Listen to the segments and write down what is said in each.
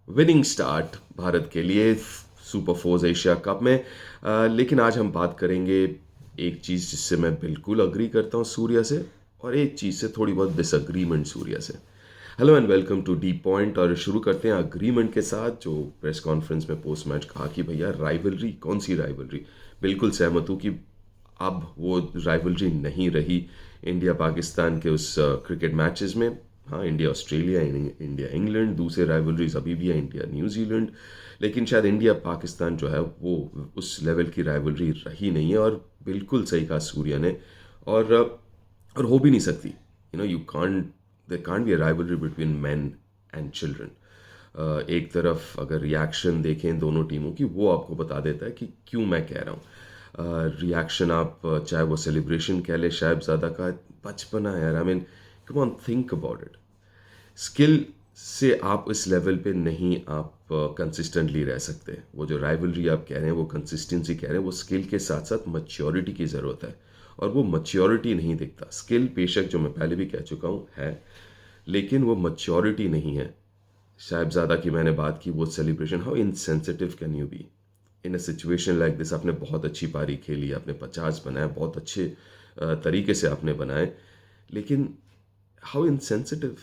Winning start Bharat के लिए super force Asia cup में। लेकिन आज हम बात करेंगे एक चीज़ जिससे मैं बिल्कुल अग्री करता हूँ सूर्या से, और एक चीज़ से थोड़ी बहुत डिसअग्रीमेंट सूर्या से। Hello and welcome to the point. और शुरू करते हैं अग्रीमेंट के साथ। जो प्रेस कॉन्फ्रेंस में पोस्ट मैच कहा कि भैया राइवलरी, कौन सी राइवलरी। बिल्कुल सहमत हूँ कि अब वो राइवलरी नहीं रही इंडिया पाकिस्तान के उस क्रिकेट मैचेस में। हाँ, इंडिया ऑस्ट्रेलिया, इंडिया इंग्लैंड, दूसरे राइवलरीज अभी भी है, इंडिया न्यूजीलैंड। लेकिन शायद इंडिया पाकिस्तान जो है वो उस लेवल की राइवलरी रही नहीं है। और बिल्कुल सही कहा सूर्या ने। और हो भी नहीं सकती। You can't, there can't be a rivalry between man and children. एक तरफ अगर रिएक्शन देखें दोनों टीमों की, वो आपको बता देता है कि क्यों मैं कह रहा हूँ। रिएक्शन आप चाहे वो सेलिब्रेशन कह ले साहिबजादा का, बचपना है यार। I mean, come on, think about it. Skill से आप इस लेवल पे नहीं आप कंसिस्टेंटली रह सकते। वो जो राइवलरी आप कह रहे हैं, वो कंसिस्टेंसी कह रहे हैं, वो स्किल के साथ साथ मच्योरिटी की ज़रूरत है। और वो मच्योरिटी नहीं दिखता। स्किल बेशक, जो मैं पहले भी कह चुका हूँ, है, लेकिन वो मच्योरिटी नहीं है। साहिबजादा की मैंने बात की, वो celebration, how insensitive can you be in a situation like this. आपने बहुत अच्छी पारी खेली, आपने 50 बनाए, बहुत अच्छे तरीके से आपने बनाए, लेकिन how insensitive.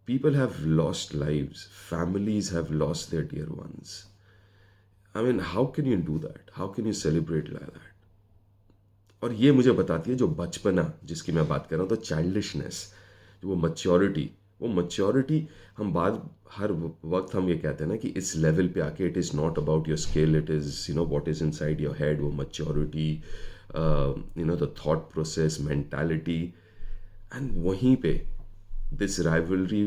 People have lost lives, families have lost their dear ones. I mean, how can you do that? How can you celebrate like that? और ये मुझे बताती है जो बचपना जिसकी मैं बात कर रहा हूँ, तो चाइल्डिशनेस, वो मच्योरिटी हम बाद हर वक्त हम ये कहते हैं ना कि इस लेवल पे आके it is not about your skill, it is what is inside your head. वो maturity, the thought process, mentality. And वहीं पे this rivalry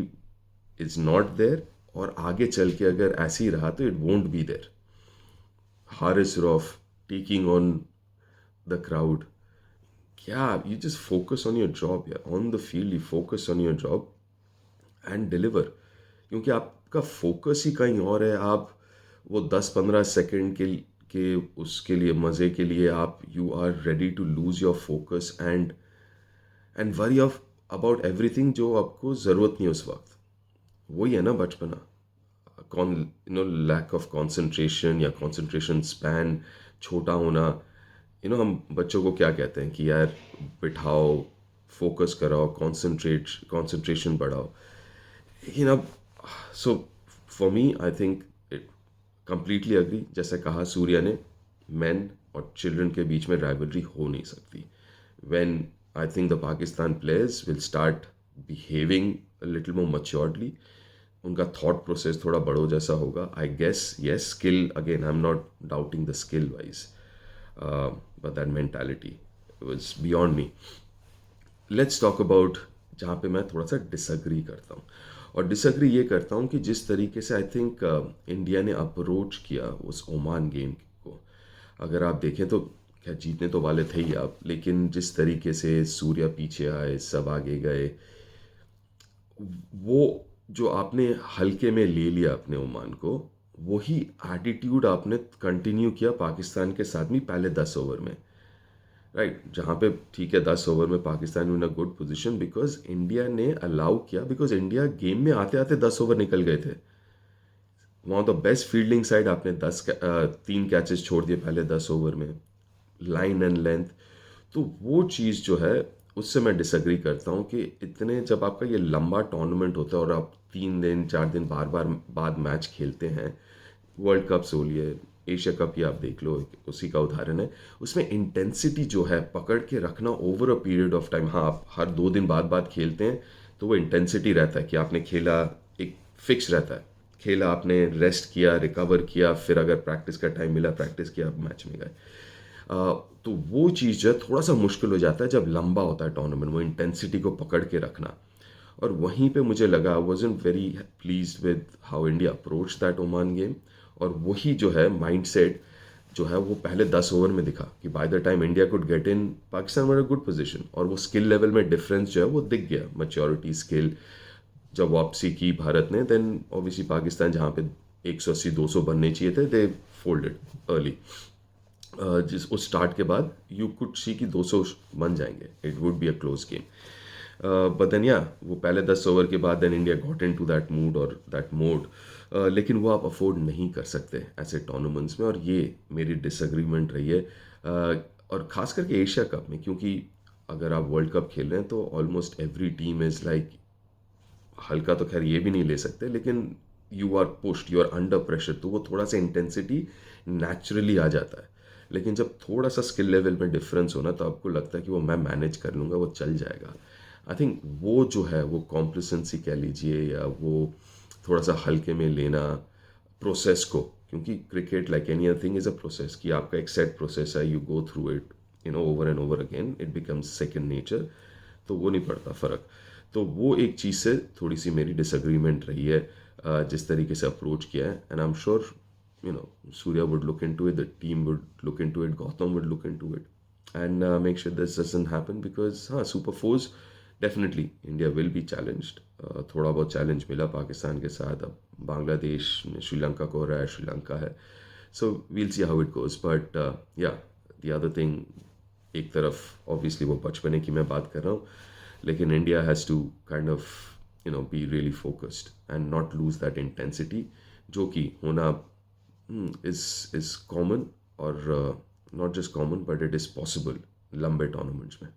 is not there. और आगे चल के अगर ऐसे ही रहा तो it won't be there. Haris Rauf taking on the crowd, क्या you just focus on your job या on the field, you focus on your job and deliver. क्योंकि आपका फोकस ही कहीं और है। आप वो 10-15 सेकेंड के उसके लिए, मज़े के लिए, आप you are ready to lose your focus and worry of about everything जो आपको ज़रूरत नहीं है उस वक्त। वही है ना बचपना। कौन, लैक ऑफ कंसंट्रेशन या कंसंट्रेशन स्पैन छोटा होना। हम बच्चों को क्या कहते हैं कि यार बिठाओ, फोकस कराओ, कंसंट्रेशन बढ़ाओ। लेकिन अब, so for me I think it completely agree. जैसे कहा सूर्या ने, मैन और चिल्ड्रन के बीच में राइवलरी हो नहीं सकती। When I think the Pakistan players will start behaving little more maturedly, उनका थॉट प्रोसेस थोड़ा बड़ो जैसा होगा, I guess. Yes, skill, again I am not doubting the skill wise, but that mentality was beyond me. Let's talk about जहाँ पे मैं थोड़ा सा डिसअग्री करता हूँ। और डिसअग्री ये करता हूँ कि जिस तरीके से आई थिंक इंडिया ने अप्रोच किया उस ओमान गेम को। अगर आप देखें तो, क्या जीतने तो वाले थे ही आप, लेकिन जिस तरीके से सूर्या पीछे आए, सब आगे गए, वो जो आपने हल्के में ले लिया अपने ओमान को, वही एटीट्यूड आपने कंटिन्यू किया पाकिस्तान के साथ भी पहले 10 ओवर में। राइट, जहाँ पे ठीक है 10 ओवर में Pakistan in a good position because India ने अलाउ किया, बिकॉज इंडिया गेम में आते आते 10 ओवर निकल गए थे। वहाँ तो बेस्ट फील्डिंग साइड, आपने 3 कैचेस छोड़ दिए पहले 10 ओवर में, लाइन एंड लेंथ। तो वो चीज़ जो है, उससे मैं डिसएग्री करता हूँ कि इतने, जब आपका ये लंबा टूर्नामेंट होता है और आप 3 दिन 4 दिन बार बार बाद मैच खेलते हैं, वर्ल्ड कप्स हो लिए, एशिया कप ही आप देख लो, उसी का उदाहरण है। उसमें इंटेंसिटी जो है पकड़ के रखना over a period of time. हाँ, आप हर 2 दिन बाद खेलते हैं तो वो इंटेंसिटी रहता है कि आपने खेला, एक फिक्स रहता है, खेला आपने, रेस्ट किया, रिकवर किया, फिर अगर प्रैक्टिस का टाइम मिला प्रैक्टिस किया, आप मैच में गए। तो वो चीज़ जो है थोड़ा सा मुश्किल हो जाता है जब लंबा होता है टूर्नामेंट, वो इंटेंसिटी को पकड़ के रखना। और वहीं पे मुझे लगा, आई wasn't very please with how India approach that Oman game. और वही जो है माइंडसेट जो है वो पहले 10 ओवर में दिखा कि by the time India could get in, Pakistan were a good position. और वो स्किल लेवल में डिफरेंस जो है वो दिख गया, मैच्योरिटी, स्किल। जब वापसी की भारत ने, देन ऑब्वियसली पाकिस्तान जहाँ पे 180-200 बनने चाहिए थे, दे फोल्डेड अर्ली। जिस उस स्टार्ट के बाद यू कुड सी कि 200 बन जाएंगे, it would be a close game. But then या वो पहले 10 ओवर के बाद then India got into that mood और दैट मोड, लेकिन वो आप अफोर्ड नहीं कर सकते ऐसे टूर्नामेंट्स में, और ये मेरी डिसएग्रीमेंट रही है। और ख़ास करके एशिया कप में, क्योंकि अगर आप वर्ल्ड कप खेल रहे हैं तो almost every team is like, हल्का तो खैर ये भी नहीं ले सकते, लेकिन you are pushed, you are under pressure, तो वो थोड़ा सा इंटेंसिटी नेचुरली आ जाता है। लेकिन जब थोड़ा सा स्किल लेवल में डिफरेंस होना, तो आपको लगता है कि वो मैं मैनेज कर लूँगा, वो चल जाएगा। आई थिंक वो जो है वो कॉम्प्लिसेंसी कह लीजिए, या वो थोड़ा सा हल्के में लेना प्रोसेस को, क्योंकि cricket like any other thing is a process, कि आपका एक सेट प्रोसेस है, you go through it over and over again, it becomes second nature, तो वो नहीं पड़ता फ़र्क। तो वो एक चीज़ से थोड़ी सी मेरी डिसएग्रीमेंट रही है, जिस तरीके से अप्रोच किया है। And I am sure Surya would look into it, the team would look into it, Gautam would look into it, and make sure this doesn't happen, because हाँ, Super Fours definitely India will be challenged. थोड़ा बहुत challenge मिला पाकिस्तान के साथ, अब बांग्लादेश में श्रीलंका को हो रहा है, श्रीलंका है, so we'll see how it goes, but yeah the other thing, एक तरफ ऑब्वियसली वो बचपने की मैं बात कर रहा हूँ, लेकिन India has to kind of be really focused and not lose that intensity, जो कि होना is common, or not just common but it is possible लंबे टूर्नामेंट्स में।